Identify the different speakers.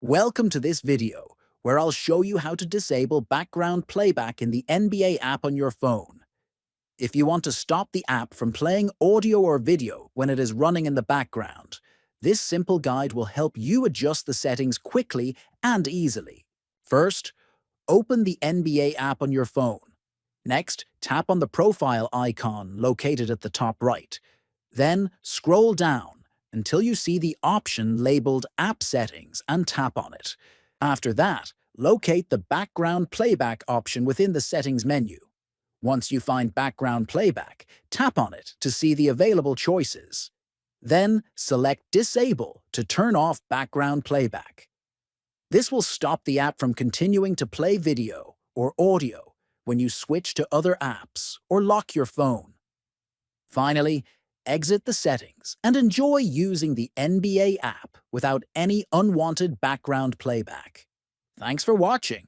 Speaker 1: Welcome to this video, where I'll show you how to disable background playback in the NBA app on your phone. If you want to stop the app from playing audio or video when it is running in the background, this simple guide will help you adjust the settings quickly and easily. First, open the NBA app on your phone. Next, tap on the profile icon located at the top right. Then, scroll down until you see the option labeled App Settings and tap on it. After that, locate the Background Playback option within the Settings menu. Once you find Background Playback, tap on it to see the available choices. Then, select Disable to turn off background playback. This will stop the app from continuing to play video or audio when you switch to other apps or lock your phone. Finally, exit the settings and enjoy using the NBA app without any unwanted background playback. Thanks for watching.